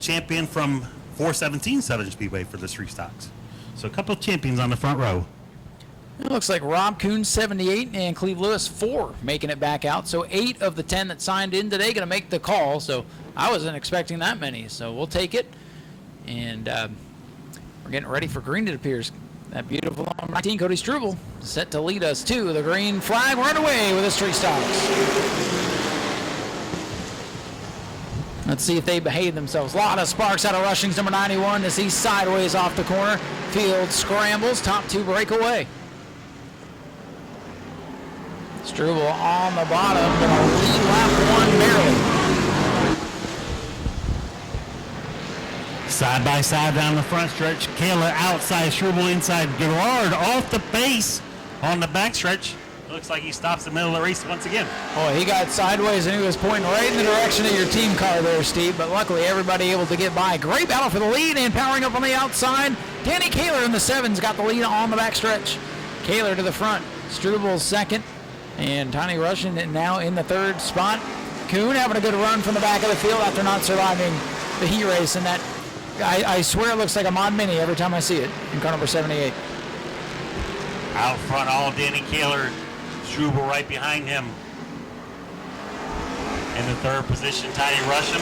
champion from 417 Southern Speedway for the three stocks. So a couple of champions on the front row. It looks like Rob Kuhn, 78, and Cleve Lewis, 4, making it back out. So 8 of the 10 that signed in today going to make the call. So I wasn't expecting that many. So we'll take it. And we're getting ready for green, it appears. That beautiful number 19, Cody Struble, set to lead us to the green flag right away with his three stocks. Let's see if they behave themselves. A lot of sparks out of Rushing's number 91 as he's sideways off the corner. Field scrambles, top 2 breakaway. Struble on the bottom, gonna lead lap 1 barely. Side by side down the front stretch. Kayla outside, Struble inside. Gerard off the pace on the backstretch. Looks like he stops in the middle of the race once again. Boy, he got sideways and he was pointing right in the direction of your team car there, Steve, but luckily everybody able to get by. Great battle for the lead and powering up on the outside. Danny Kaler in the 7's got the lead on the backstretch. Kaler to the front. Struble's second. And Tiny Russian now in the 3rd spot. Kuhn having a good run from the back of the field after not surviving the heat race. And that, I swear it looks like a Mod Mini every time I see it in car number 78. Out front, all Danny Kaler. Struble right behind him. In the 3rd position, Tiny Russian.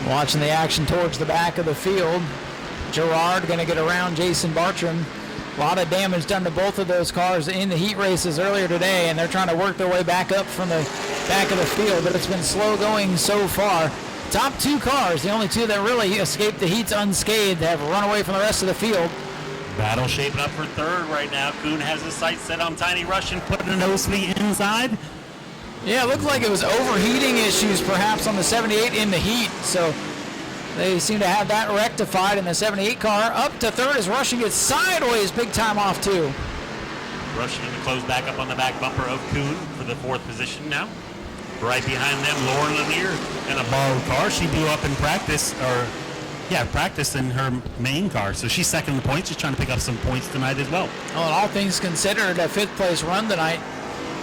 Watching the action towards the back of the field. Gerard going to get around Jason Bartram. A lot of damage done to both of those cars in the heat races earlier today, and they're trying to work their way back up from the back of the field, but it's been slow going so far. Top 2 cars, the only 2 that really escaped the heats unscathed, have run away from the rest of the field. Battle shaping up for 3rd right now. Kuhn has his sights set on Tiny Russian, putting a nose speed inside. Yeah, it looked like it was overheating issues perhaps on the 78 in the heat, so they seem to have that rectified in the 78 car. Up to 3rd as Russian gets sideways, big time off 2. Russian going to close back up on the back bumper of Kuhn for the 4th position now. Right behind them, Lauren Lanier in a borrowed car. She blew up in practice, practice in her main car. So she's second in the points. She's trying to pick up some points tonight as well. Well, all things considered, a 5th place run tonight,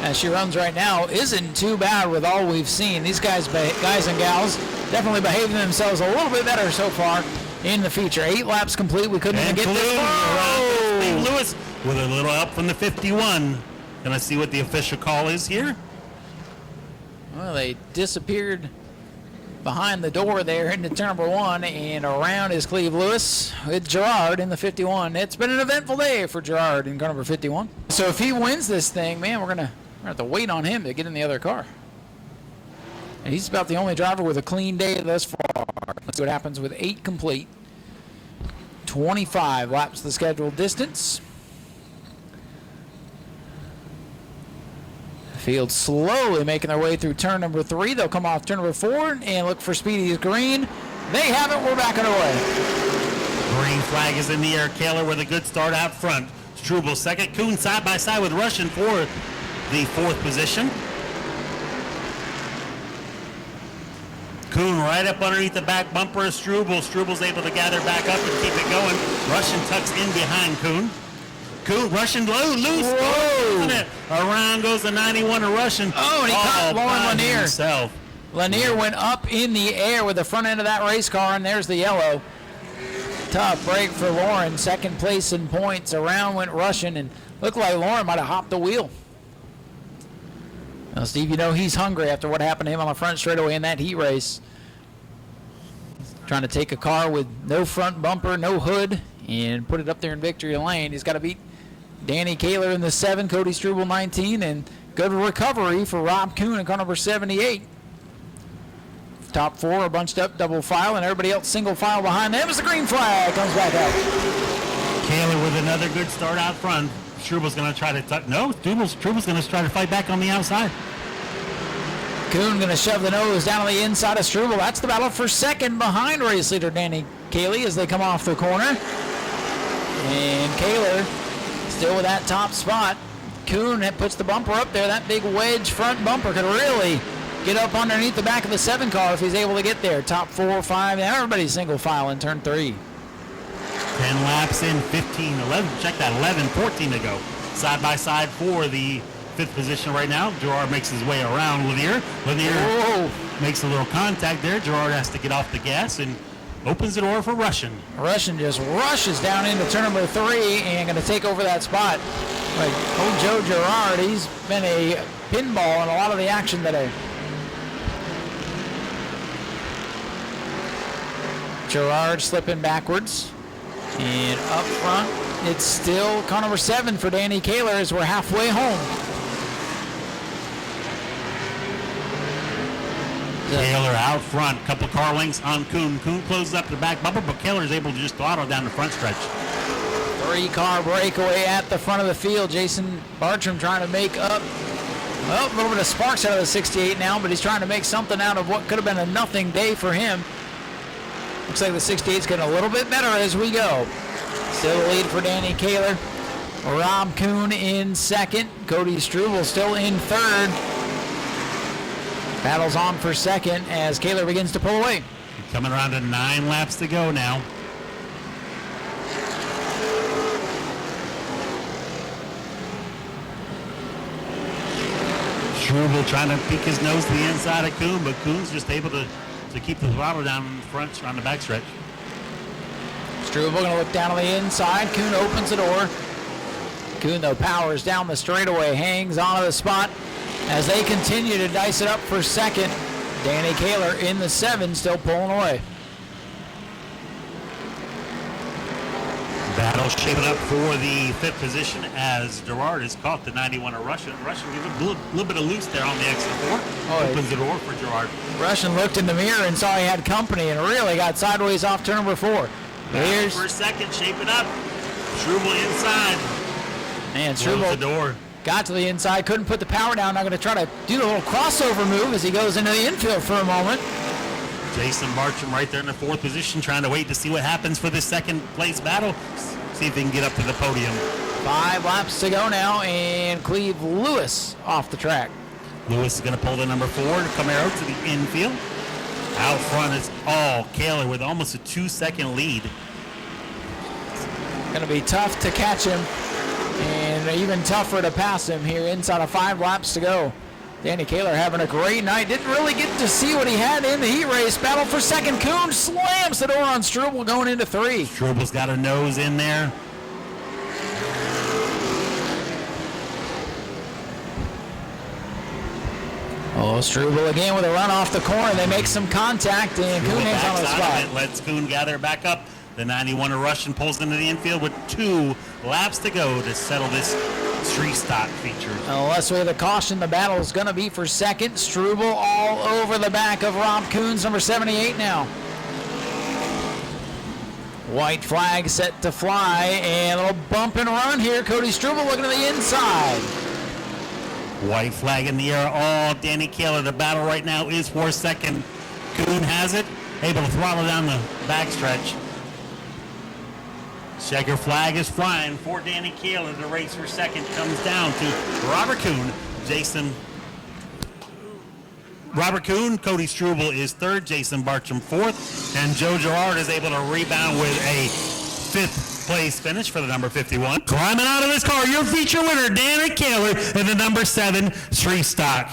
as she runs right now, isn't too bad with all we've seen. These guys and gals definitely behaving themselves a little bit better so far in the feature. 8 laps complete. We couldn't even get this far. Steve Lewis with a little help from the 51. Gonna see what the official call is here. Well, they disappeared behind the door there into turn number 1, and around is Cleve Lewis with Gerard in the 51. It's been an eventful day for Gerard in car number 51. So if he wins this thing, man, we're gonna have to wait on him to get in the other car. And he's about the only driver with a clean day thus far. Let's see what happens with 8 complete. 25 laps the scheduled distance. Field slowly making their way through turn number 3. They'll come off turn number 4 and look for Speedy's green. They have it. We're backing away. Green flag is in the air. Kaler with a good start out front. Struble second. Kuhn side by side with Russian for the 4th position. Kuhn right up underneath the back bumper of Struble. Struble's able to gather back up and keep it going. Russian tucks in behind Kuhn. Russian loose. Whoa. Around goes the 91 of Russian. Oh, and he caught Lauren Lanier. Himself. Lanier went up in the air with the front end of that race car, and there's the yellow. Tough break for Lauren. 2nd place in points. Around went Russian, and looked like Lauren might have hopped the wheel. Now, Steve, you know he's hungry after what happened to him on the front straightaway in that heat race. Trying to take a car with no front bumper, no hood, and put it up there in victory lane. He's got to beat Danny Kaler in the 7, Cody Struble 19, and good recovery for Rob Kuhn in car number 78. Top 4 are bunched up double file, and everybody else single file behind them as the green flag comes back out. Kaler with another good start out front. Struble's going to try to Struble's going to try to fight back on the outside. Kuhn going to shove the nose down on the inside of Struble. That's the battle for 2nd behind race leader Danny Kaler as they come off the corner. And Kaler still with that top spot. Kuhn puts the bumper up there. That big wedge front bumper could really get up underneath the back of the 7 car if he's able to get there. Top 4, 5, everybody's single file in turn 3. 10 laps in, 15, 11, check that, 11, 14 to go. Side by side for the fifth position right now. Gerard makes his way around Lanier. Lanier makes a little contact there. Gerard has to get off the gas and opens the door for Russian. Russian just rushes down into turn number 3 and going to take over that spot. Like old Joe Gerard, he's been a pinball in a lot of the action today. Gerard slipping backwards. And up front, it's still car number 7 for Danny Kaler as we're halfway home. Kaler out front, couple car lengths on Kuhn. Kuhn closes up the back bumper, but Kaler is able to just throttle down the front stretch. 3-car breakaway at the front of the field. Jason Bartram trying to make up. Well, a little bit of sparks out of the 68 now, but he's trying to make something out of what could have been a nothing day for him. Looks like the 68's getting a little bit better as we go. Still the lead for Danny Kaler. Rob Kuhn in second. Cody Struble still in third. Battles on for second as Kaler begins to pull away. Coming around to 9 laps to go now. Struble trying to peek his nose to the inside of Kuhn, but Kuhn's just able to keep the throttle down in front on the backstretch. Struble going to look down on the inside. Kuhn opens the door. Kuhn, though, powers down the straightaway, hangs onto the spot as they continue to dice it up for second. Danny Kaler in the 7, still pulling away. Battle shaping up for the 5th position as Gerard has caught the 91 of Russian. Russian gives a little bit of loose there on the exit 4. Opens the door for Gerard. Russian looked in the mirror and saw he had company and really got sideways off turn number 4. Here's for a second, shaping up. Struble inside. And Struble the door. Got to the inside, couldn't put the power down. Now going to try to do the little crossover move as he goes into the infield for a moment. Jason Bartram right there in the 4th position, trying to wait to see what happens for this second place battle. See if he can get up to the podium. 5 laps to go now, and Cleve Lewis off the track. Lewis is going to pull the number 4 Camaro to the infield. Out front is Kaler with almost a 2-second lead. Going to be tough to catch him, and even tougher to pass him here inside of 5 laps to go. Danny Kaler having a great night. Didn't really get to see what he had in the heat race. Battle for second. Kuhn slams the door on Struble going into 3. Struble's got a nose in there. Struble again with a run off the corner. They make some contact, and Kuhn is on the spot. Lets Kuhn gather back up. The 91 of Russian pulls into the infield with 2 laps to go to settle this street stock feature. Unless we have the caution, the battle is going to be for second. Struble all over the back of Rob Kuhn's number 78 now. White flag set to fly, and a little bump and run here. Cody Struble looking to the inside. White flag in the air. Danny Kaler. The battle right now is for second. Kuhn has it, able to throttle down the backstretch. Checker flag is flying for Danny Kaler. The race for second comes down to Robert Kuhn, Robert Kuhn. Cody Struble is 3rd, Jason Bartram 4th, and Joe Gerard is able to rebound with a 5th place finish for the number 51. Climbing out of his car, your feature winner, Danny Kaler, in the number 7 street stock.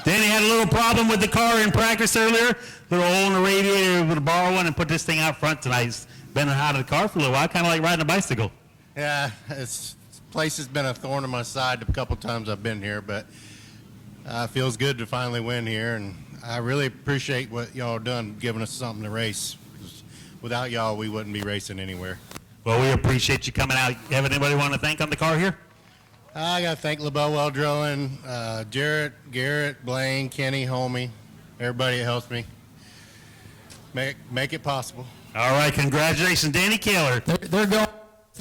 Danny had a little problem with the car in practice earlier. Little hole in the radiator, able to borrow one and put this thing out front tonight. Been out of the car for a little while, kind of like riding a bicycle. Yeah, this place has been a thorn in my side a couple times I've been here, but it feels good to finally win here, and I really appreciate what y'all done giving us something to race. Without y'all, we wouldn't be racing anywhere. Well, we appreciate you coming out. You have anybody want to thank on the car here? I got to thank LeBeau Weldrilling, Jarrett, Garrett, Blaine, Kenny, Homie, everybody that helps me make it possible. All right, congratulations, Danny Kaler. They're going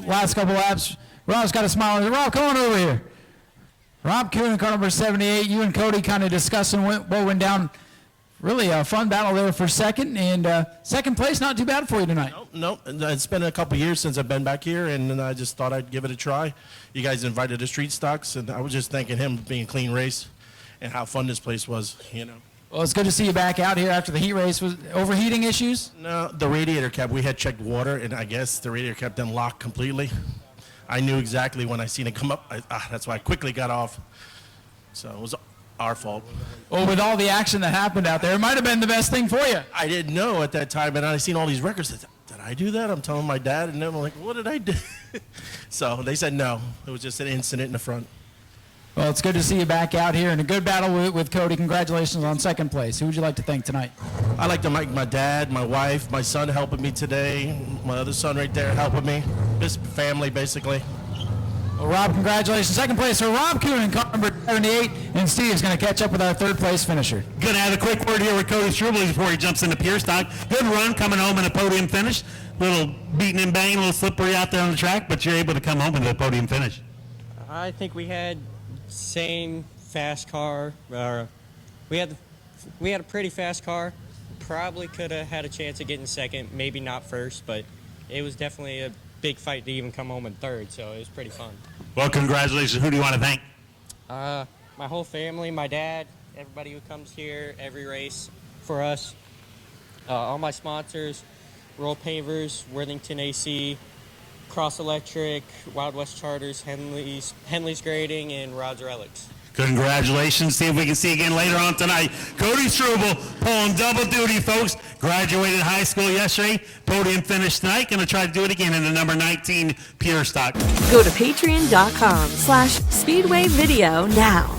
last couple laps. Rob's got a smile. Rob, come on over here. Rob Kuhn, car number 78. You and Cody kind of discussing what went down. Really a fun battle there for second, and second place not too bad for you tonight. Nope. It's been a couple years since I've been back here, and I just thought I'd give it a try. You guys invited the street stocks, and I was just thanking him being a clean race and how fun this place was, Well, it's good to see you back out here after the heat race. Was overheating issues? No, the radiator cap, we had checked water, and I guess the radiator cap didn't lock completely. I knew exactly when I seen it come up. That's why I quickly got off. So it was our fault. Well, with all the action that happened out there, it might have been the best thing for you. I didn't know at that time, and I seen all these records. Did I do that? I'm telling my dad, and then I'm like, what did I do? So they said no. It was just an incident in the front. Well, it's good to see you back out here in a good battle with Cody. Congratulations on second place. Who would you like to thank tonight? I'd like to thank my dad, my wife, my son helping me today, my other son right there helping me. This family, basically. Well, Rob, congratulations. Second place for Rob Kuhn in car number 78, and Steve's going to catch up with our third place finisher. Going to have a quick word here with Cody Struble before he jumps into pure stock. Good run coming home in a podium finish. Little beating and banging, a little slippery out there on the track, but you're able to come home with a podium finish. I think we had same fast car. We had a pretty fast car. Probably could have had a chance of getting second, maybe not first, but it was definitely a big fight to even come home in third, so it was pretty fun. Well, congratulations. Who do you want to thank? My whole family, my dad, everybody who comes here every race for us, all my sponsors, Roll Pavers, Worthington AC, Cross Electric, Wild West Charters, Henley's Grading, and Rod's Relics. Congratulations. See if we can see you again later on tonight. Cody Struble pulling double duty, folks. Graduated high school yesterday. Podium finish tonight. Going to try to do it again in the number 19 Pure Stock. Go to patreon.com/Speedway Video now.